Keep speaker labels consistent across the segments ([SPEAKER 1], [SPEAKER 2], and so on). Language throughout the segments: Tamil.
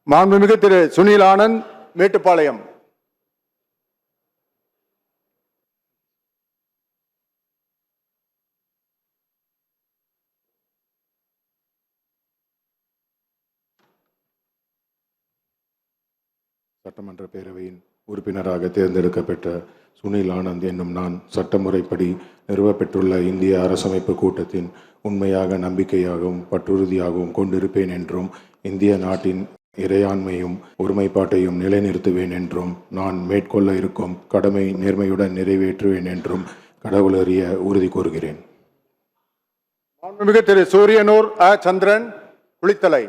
[SPEAKER 1] மாண்புமிகு திரு சுனில் ஆனந்த், மேட்டுப்பாளையம்.
[SPEAKER 2] சட்டமன்ற பேரவையின் உறுப்பினராக தேர்ந்தெடுக்கப்பட்ட சுனில் ஆனந்த் என்னும் நான் சட்டமுறைப்படி நிறுவப்பெற்றுள்ள இந்திய அரசமைப்பு கூட்டத்தின் உண்மையாக நம்பிக்கையாகவும் பற்றுறுதியாகவும் கொண்டிருப்பேன் என்றும் இந்திய நாட்டின் இறையாண்மையும் ஒருமைப்பாட்டையும் நிலைநிறுத்துவேன் என்றும் நான் மேற்கொள்ள இருக்கும் கடமை நேர்மையுடன் நிறைவேற்றுவேன் என்றும் கடவுளறிய உறுதி கூறுகிறேன்.
[SPEAKER 1] மாண்புமிகு திரு சூரியனூர் சந்திரன், குளித்தலை.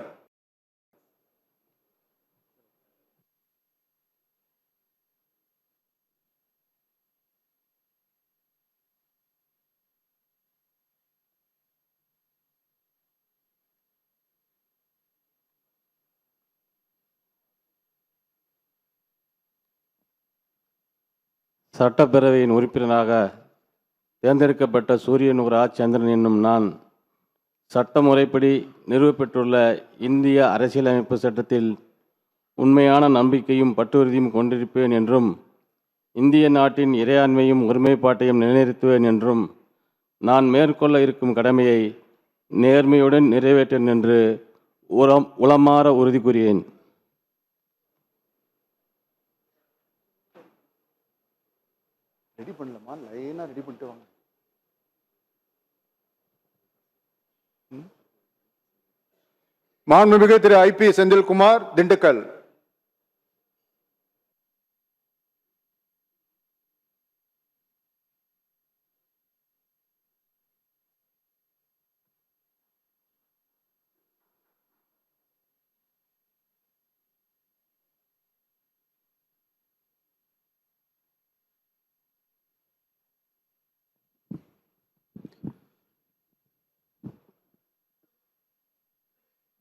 [SPEAKER 3] சட்டப்பேரவையின் உறுப்பினராக தேர்ந்தெடுக்கப்பட்ட சூரியனூர் சந்திரன் என்னும் நான் சட்டமுறைப்படி நிறுவப்பெற்றுள்ள இந்திய அரசியலமைப்பு சட்டத்தில் உண்மையான நம்பிக்கையும் பற்றுறுதியும் கொண்டிருப்பேன் என்றும் இந்திய நாட்டின் இறையாண்மையும் ஒருமைப்பாட்டையும் நிலைநிறுத்துவேன் என்றும் நான் மேற்கொள்ள இருக்கும் கடமையை நேர்மையுடன் நிறைவேற்றேன் என்று உளமாற உறுதி கூறுகிறேன்.
[SPEAKER 1] ரெடி பண்ணலமா, லைனா ரெடி பண்ணிட்டு வாங்க. மாண்புமிகு திரு ஐ.பி. செந்தில்குமார், திண்டுக்கல்.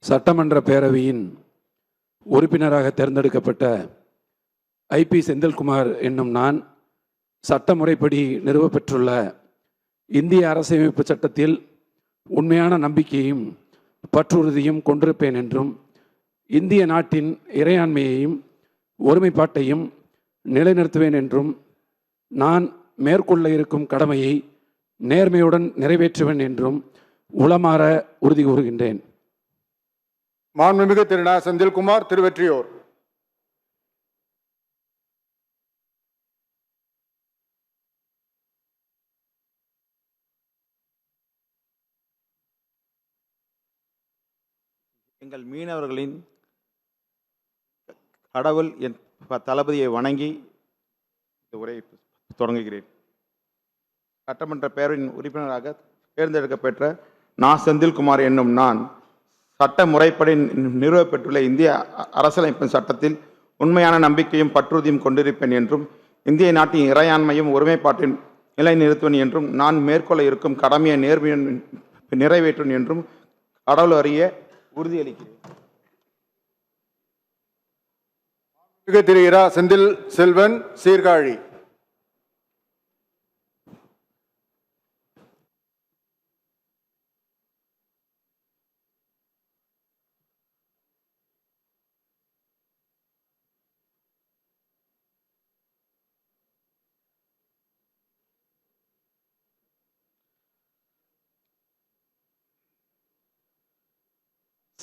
[SPEAKER 4] சட்டமன்ற பேரவையின் உறுப்பினராக தேர்ந்தெடுக்கப்பட்ட ஐ.பி. செந்தில்குமார் என்னும் நான் சட்டமுறைப்படி நிறுவப்பெற்றுள்ள இந்திய அரசியலமைப்பு சட்டத்தில் உண்மையான நம்பிக்கையும் பற்றுறுதியும் கொண்டிருப்பேன் என்றும் இந்திய நாட்டின் இறையாண்மையையும் ஒருமைப்பாட்டையும் நிலைநிறுத்துவேன் என்றும் நான் மேற்கொள்ள இருக்கும் கடமையை நேர்மையுடன் நிறைவேற்றுவேன் என்றும் உளமாற உறுதி கூறுகின்றேன்.
[SPEAKER 1] மாண்புமிகு திரு செந்தில்குமார், திருவெற்றியூர்.
[SPEAKER 5] எங்கள் மீனவர்களின் கடவுள் என் தளபதியை வணங்கி இந்த உரையை தொடங்குகிறேன். சட்டமன்ற பேரவையின் உறுப்பினராக தேர்ந்தெடுக்கப்பெற்ற செந்தில்குமார் என்னும் நான் சட்ட முறைப்படி நிறுவப்பெற்றுள்ள இந்திய அரசியலமைப்பு சட்டத்தில் உண்மையான நம்பிக்கையும் பற்றுறுதியும் கொண்டிருப்பேன் என்றும் இந்திய நாட்டின் இறையாண்மையும் ஒருமைப்பாட்டின் நிலைநிறுத்துவேன் என்றும் நான் மேற்கொள்ள இருக்கும் கடமையை நேர்மையுடன் நிறைவேற்றுவேன் என்றும் கடவுள் அறிய உறுதியளிக்கிறேன்.
[SPEAKER 1] திரு இரா செந்தில் செல்வன், சீர்காழி.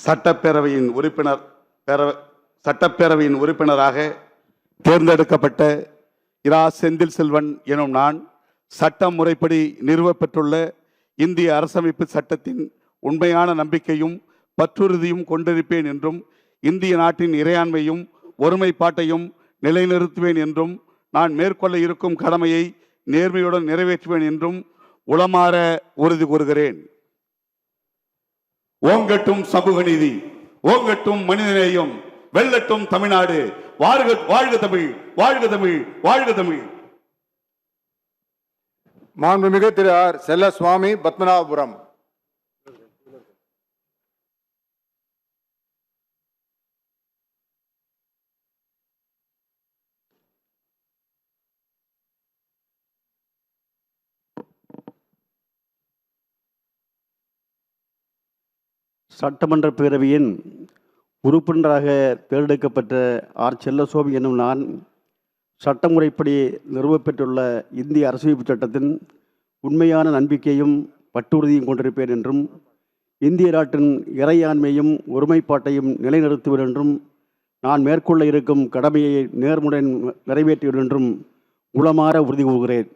[SPEAKER 6] சட்டப்பேரவையின் உறுப்பினராக தேர்ந்தெடுக்கப்பட்ட இரா செந்தில் செல்வன் எனும் நான் சட்டம் முறைப்படி நிறுவப்பெற்றுள்ள இந்திய அரசமைப்பு சட்டத்தின் உண்மையான நம்பிக்கையும் பற்றுறுதியும் கொண்டிருப்பேன் என்றும் இந்திய நாட்டின் இறையாண்மையும் ஒருமைப்பாட்டையும் நிலைநிறுத்துவேன் என்றும் நான் மேற்கொள்ள இருக்கும் கடமையை நேர்மையுடன் நிறைவேற்றுவேன் என்றும் உளமாற உறுதி கூறுகிறேன். ஓங்கட்டும் சமூக நீதி, ஓங்கட்டும் மனிதநேயம், வெல்லட்டும் தமிழ்நாடு. வாழ்க வாழ்க தமிழ், வாழ்க தமிழ், வாழ்க தமிழ்.
[SPEAKER 1] மாண்புமிகு திரு ஆர். செல்லசுவாமி, பத்மநாபபுரம்.
[SPEAKER 7] சட்டமன்ற பேரவையின் உறுப்பினராக தேர்ந்தெடுக்கப்பட்ட ஆர். செல்லசோமி என்னும் நான் சட்டமுறைப்படி நிறுவப்பெற்றுள்ள இந்திய அரசியலமைப்பு சட்டத்தின் உண்மையான நம்பிக்கையும் பற்றுறுதியும் கொண்டிருப்பேன் என்றும் இந்திய நாட்டின் இறையாண்மையும் ஒருமைப்பாட்டையும் நிலைநிறுத்துவேன் என்றும் நான் மேற்கொள்ள இருக்கும் கடமையை நேர்முடன் நிறைவேற்றுவேன் என்றும் உளமாற உறுதி கூறுகிறேன்.